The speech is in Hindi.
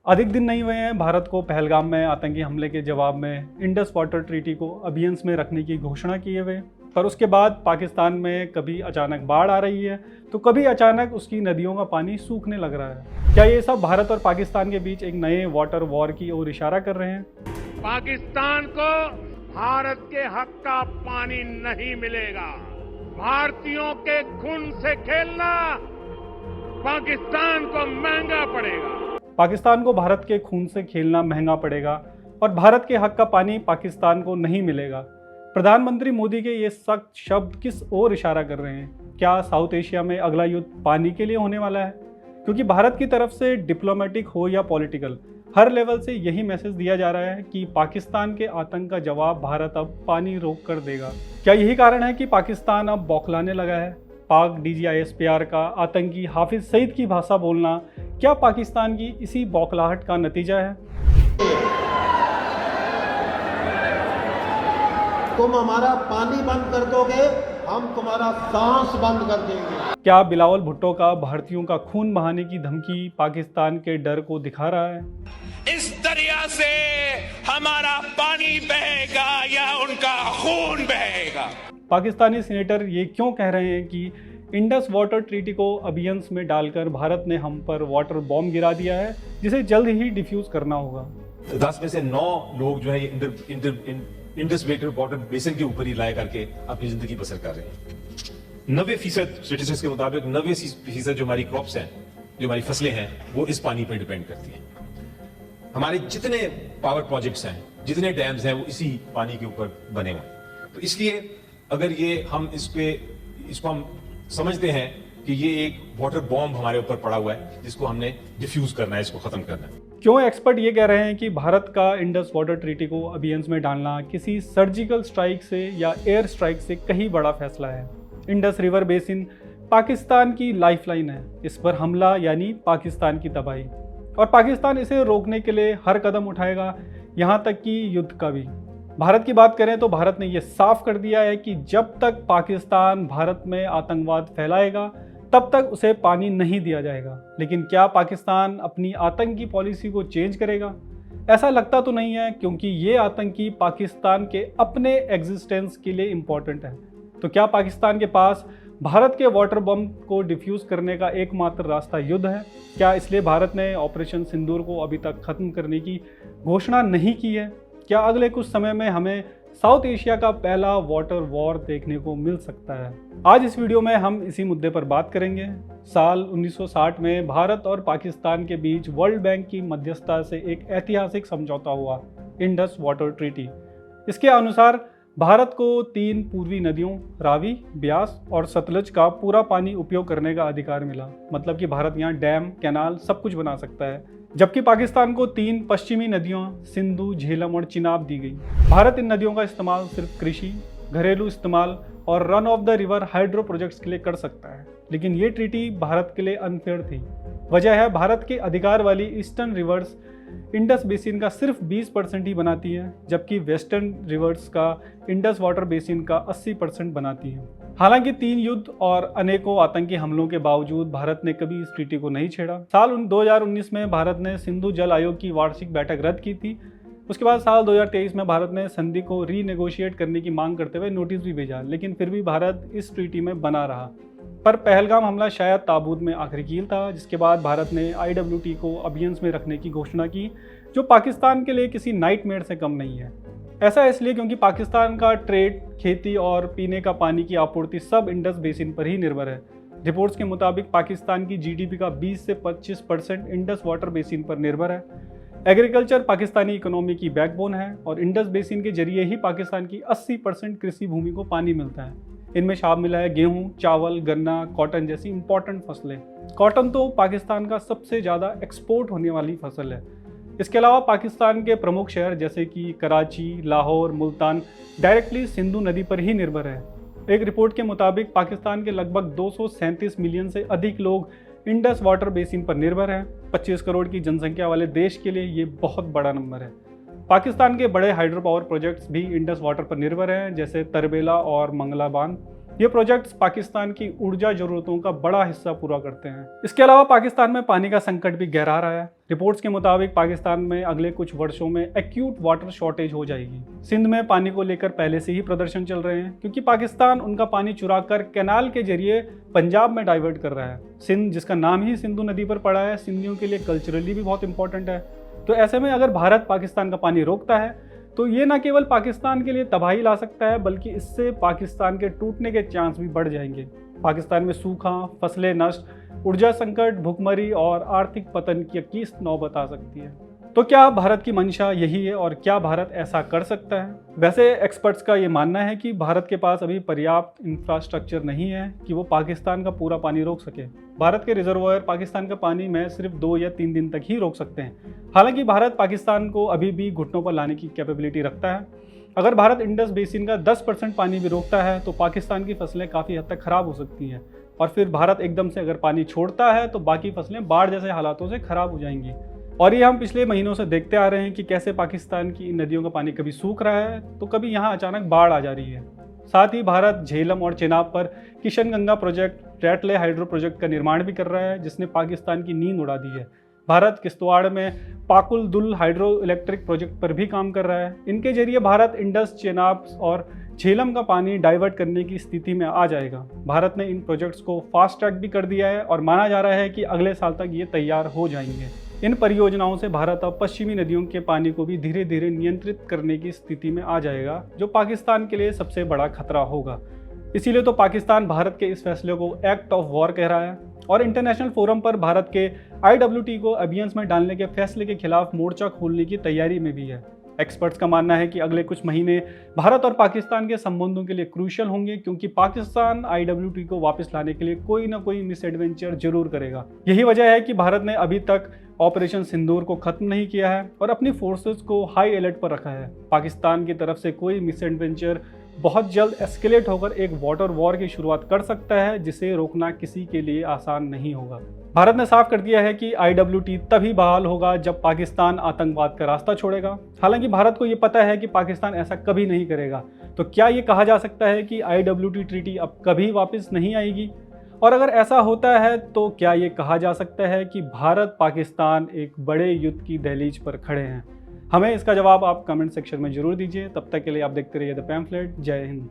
अधिक दिन नहीं हुए हैं भारत को पहलगाम में आतंकी हमले के जवाब में इंडस वाटर ट्रीटी को अभियंस में रखने की घोषणा किए हुए, पर उसके बाद पाकिस्तान में कभी अचानक बाढ़ आ रही है तो कभी अचानक उसकी नदियों का पानी सूखने लग रहा है। क्या ये सब भारत और पाकिस्तान के बीच एक नए वाटर वॉर की ओर इशारा कर रहे हैं? पाकिस्तान को भारत के हक का पानी नहीं मिलेगा। भारतीयों के खून से खेलना पाकिस्तान को महंगा पड़ेगा। पाकिस्तान को भारत के खून से खेलना महंगा पड़ेगा और भारत के हक का पानी पाकिस्तान को नहीं मिलेगा। प्रधानमंत्री मोदी के ये सख्त शब्द किस ओर इशारा कर रहे हैं? क्या साउथ एशिया में अगला युद्ध पानी के लिए होने वाला है? क्योंकि भारत की तरफ से डिप्लोमेटिक हो या पॉलिटिकल, हर लेवल से यही मैसेज दिया जा रहा है कि पाकिस्तान के आतंक का जवाब भारत अब पानी रोक कर देगा। क्या यही कारण है कि पाकिस्तान अब बौखलाने लगा है? पाक DGISPR का आतंकी हाफिज सईद की भाषा बोलना क्या पाकिस्तान की इसी बौखलाहट का नतीजा है? तुम हमारा पानी बंद कर दोगे, हम तुम्हारा सांस बंद कर देंगे। क्या बिलावल भुट्टो का भारतीयों का खून बहाने की धमकी पाकिस्तान के डर को दिखा रहा है? इस दरिया से हमारा पानी बहेगा या उनका खून बहेगा। पाकिस्तानी सीनेटर ये क्यों कह रहे हैं कि इंडस वाटर ट्रीटी को अभियंस में डालकर भारत ने हम पर वाटर बॉम्ब गिरा दिया है जिसे जल्द ही डिफ्यूज करना होगा? 10 में से 9 लोग जो है इंडस वाटर बेसिन के ऊपर ही लाया करके अपनी जिंदगी बसर कर रहे हैं। 90% स्टेटिस्टिक्स के मुताबिक 90% जो हमारी क्रॉप्स हैं, जो हमारी फसलें हैं, वो इस पानी पर डिपेंड करती हैं। हमारे जितने पावर प्रोजेक्ट्स हैं, जितने डैम्स हैं, वो इसी पानी के ऊपर बने हुए हैं। तो इसलिए अगर ये हम इसको हम समझते हैं कि ये एक वाटर बॉम्ब हमारे ऊपर पड़ा हुआ है जिसको हमने डिफ्यूज करना है, इसको खत्म करना है। क्यों एक्सपर्ट ये कह रहे हैं कि भारत का इंडस वाटर ट्रीटी को अभियंस में डालना किसी सर्जिकल स्ट्राइक से या एयर स्ट्राइक से कहीं बड़ा फैसला है? इंडस रिवर बेसिन पाकिस्तान की लाइफलाइन है। इस पर हमला यानी पाकिस्तान की तबाही, और पाकिस्तान इसे रोकने के लिए हर कदम उठाएगा, यहाँ तक कि युद्ध का भी। भारत की बात करें तो भारत ने यह साफ कर दिया है कि जब तक पाकिस्तान भारत में आतंकवाद फैलाएगा तब तक उसे पानी नहीं दिया जाएगा। लेकिन क्या पाकिस्तान अपनी आतंकी पॉलिसी को चेंज करेगा? ऐसा लगता तो नहीं है, क्योंकि ये आतंकी पाकिस्तान के अपने एग्जिस्टेंस के लिए इम्पोर्टेंट है। तो क्या पाकिस्तान के पास भारत के वाटर बम को डिफ्यूज करने का एकमात्र रास्ता युद्ध है? क्या इसलिए भारत ने ऑपरेशन सिंदूर को अभी तक खत्म करने की घोषणा नहीं की है? क्या अगले कुछ समय में हमें साउथ एशिया का पहला वाटर वॉर देखने को मिल सकता है? आज इस वीडियो में हम इसी मुद्दे पर बात करेंगे। साल 1960 में भारत और पाकिस्तान के बीच वर्ल्ड बैंक की मध्यस्थता से एक ऐतिहासिक समझौता हुआ, इंडस वाटर ट्रीटी। इसके अनुसार भारत को 3 पूर्वी नदियों रावी, ब्यास और सतलज का पूरा पानी उपयोग करने का अधिकार मिला। मतलब कि भारत यहाँ डैम, कैनाल सब कुछ बना सकता है, जबकि पाकिस्तान को 3 पश्चिमी नदियों सिंधु, झेलम और चिनाब दी गई। भारत इन नदियों का इस्तेमाल सिर्फ कृषि, घरेलू इस्तेमाल और run of the river hydro projects के लिए कर सकता है। लेकिन ये ट्रीटी भारत के लिए अनफेयर थी। वजह है, भारत के अधिकार वाली ईस्टर्न रिवर्स इंडस बेसिन का सिर्फ 20% ही बनाती है, जबकि वेस्टर्न रिवर्स का इंडस वाटर बेसिन का 80% बनाती है। हालांकि 3 युद्ध और अनेकों आतंकी हमलों के बावजूद भारत ने कभी इस ट्रीटी को नहीं छेड़ा। साल 2019 में भारत ने सिंधु जल आयोग की वार्षिक बैठक रद्द की थी। उसके बाद साल 2023 में भारत ने संधि को रीनेगोशिएट करने की मांग करते हुए नोटिस भी भेजा, लेकिन फिर भी भारत इस ट्रीटी में बना रहा। पर पहलगाम हमला शायद ताबूत में आखिरी कील था, जिसके बाद भारत ने IWT को अभियंस में रखने की घोषणा की, जो पाकिस्तान के लिए किसी नाइटमेयर से कम नहीं है। ऐसा इसलिए क्योंकि पाकिस्तान का ट्रेड, खेती और पीने का पानी की आपूर्ति सब इंडस बेसिन पर ही निर्भर है। रिपोर्ट्स के मुताबिक पाकिस्तान की GDP का 20 से 25% इंडस वाटर बेसिन पर निर्भर है। एग्रीकल्चर पाकिस्तानी इकोनॉमी की बैकबोन है और इंडस बेसिन के जरिए ही पाकिस्तान की 80% कृषि भूमि को पानी मिलता है। इनमें शामिल है गेहूं, चावल, गन्ना, कॉटन जैसी इंपॉर्टेंट फसलें। कॉटन तो पाकिस्तान का सबसे ज़्यादा एक्सपोर्ट होने वाली फसल है। इसके अलावा पाकिस्तान के प्रमुख शहर जैसे कि कराची, लाहौर, मुल्तान डायरेक्टली सिंधु नदी पर ही निर्भर है। एक रिपोर्ट के मुताबिक पाकिस्तान के लगभग 237 मिलियन से अधिक लोग इंडस वाटर बेसिन पर निर्भर हैं। 25 करोड़ की जनसंख्या वाले देश के लिए ये बहुत बड़ा नंबर है। पाकिस्तान के बड़े हाइड्रो पावर प्रोजेक्ट्स भी इंडस वाटर पर निर्भर हैं, जैसे तरबेला और मंगला बांध। ये प्रोजेक्ट्स पाकिस्तान की ऊर्जा जरूरतों का बड़ा हिस्सा पूरा करते हैं। इसके अलावा पाकिस्तान में पानी का संकट भी गहरा रहा है। रिपोर्ट्स के मुताबिक पाकिस्तान में अगले कुछ वर्षों में एक्यूट वाटर शॉर्टेज हो जाएगी। सिंध में पानी को लेकर पहले से ही प्रदर्शन चल रहे हैं, क्योंकि पाकिस्तान उनका पानी चुराकर कैनाल के जरिए पंजाब में डाइवर्ट कर रहा है। सिंध, जिसका नाम ही सिंधु नदी पर पड़ा है, सिंधियों के लिए कल्चरली भी बहुत इंपॉर्टेंट है। तो ऐसे में अगर भारत पाकिस्तान का पानी रोकता है तो ये न केवल पाकिस्तान के लिए तबाही ला सकता है, बल्कि इससे पाकिस्तान के टूटने के चांस भी बढ़ जाएंगे। पाकिस्तान में सूखा, फसलें नष्ट, ऊर्जा संकट, भुखमरी और आर्थिक पतन की नौबत आ सकती है। तो क्या भारत की मंशा यही है और क्या भारत ऐसा कर सकता है? वैसे एक्सपर्ट्स का ये मानना है कि भारत के पास अभी पर्याप्त इंफ्रास्ट्रक्चर नहीं है कि वो पाकिस्तान का पूरा पानी रोक सके। भारत के रिजर्वायर पाकिस्तान का पानी में सिर्फ 2 या 3 दिन तक ही रोक सकते हैं। हालांकि भारत पाकिस्तान को अभी भी घुटनों पर लाने की कैपेबिलिटी रखता है। अगर भारत इंडस बेसिन का 10% पानी भी रोकता है तो पाकिस्तान की फसलें काफ़ी हद तक खराब हो सकती हैं, और फिर भारत एकदम से अगर पानी छोड़ता है तो बाकी फसलें बाढ़ जैसे हालातों से खराब हो जाएंगी। और ये हम पिछले महीनों से देखते आ रहे हैं कि कैसे पाकिस्तान की इन नदियों का पानी कभी सूख रहा है तो कभी यहाँ अचानक बाढ़ आ जा रही है। साथ ही भारत झेलम और चेनाब पर किशनगंगा प्रोजेक्ट, रैटले हाइड्रो प्रोजेक्ट का निर्माण भी कर रहा है, जिसने पाकिस्तान की नींद उड़ा दी है। भारत किश्तवाड़ में पाकुल दुल हाइड्रो इलेक्ट्रिक प्रोजेक्ट पर भी काम कर रहा है। इनके जरिए भारत इंडस, चेनाब और झेलम का पानी डाइवर्ट करने की स्थिति में आ जाएगा। भारत ने इन प्रोजेक्ट्स को फास्ट ट्रैक भी कर दिया है और माना जा रहा है कि अगले साल तक ये तैयार हो जाएंगे। इन परियोजनाओं से भारत अब पश्चिमी नदियों के पानी को भी धीरे धीरे नियंत्रित करने की स्थिति में आ जाएगा, जो पाकिस्तान के लिए सबसे बड़ा खतरा होगा। इसीलिए तो पाकिस्तान भारत के इस फैसले को एक्ट ऑफ वॉर कह रहा है और इंटरनेशनल फोरम पर भारत के IWT को अभियान में डालने के फैसले के खिलाफ मोर्चा खोलने की तैयारी में भी है। एक्सपर्ट्स का मानना है कि अगले कुछ महीने भारत और पाकिस्तान के संबंधों के लिए क्रूशियल होंगे, क्योंकि पाकिस्तान IWT को वापस लाने के लिए कोई ना कोई मिस एडवेंचर जरूर करेगा। यही वजह है कि भारत ने अभी तक ऑपरेशन सिंदूर को खत्म नहीं किया है और अपनी फोर्सेस को हाई अलर्ट पर रखा है। पाकिस्तान की तरफ से कोई मिस एडवेंचर बहुत जल्द एस्केलेट होकर एक वाटर वॉर की शुरुआत कर सकता है, जिसे रोकना किसी के लिए आसान नहीं होगा। भारत ने साफ कर दिया है कि IWT तभी बहाल होगा जब पाकिस्तान आतंकवाद का रास्ता छोड़ेगा। हालांकि भारत को ये पता है कि पाकिस्तान ऐसा कभी नहीं करेगा। तो क्या ये कहा जा सकता है कि IWT ट्रीटी अब कभी वापस नहीं आएगी? और अगर ऐसा होता है तो क्या ये कहा जा सकता है कि भारत पाकिस्तान एक बड़े युद्ध की दहलीज पर खड़े हैं? हमें इसका जवाब आप कमेंट सेक्शन में जरूर दीजिए। तब तक के लिए आप देखते रहिए द पैम्फलेट। जय हिंद।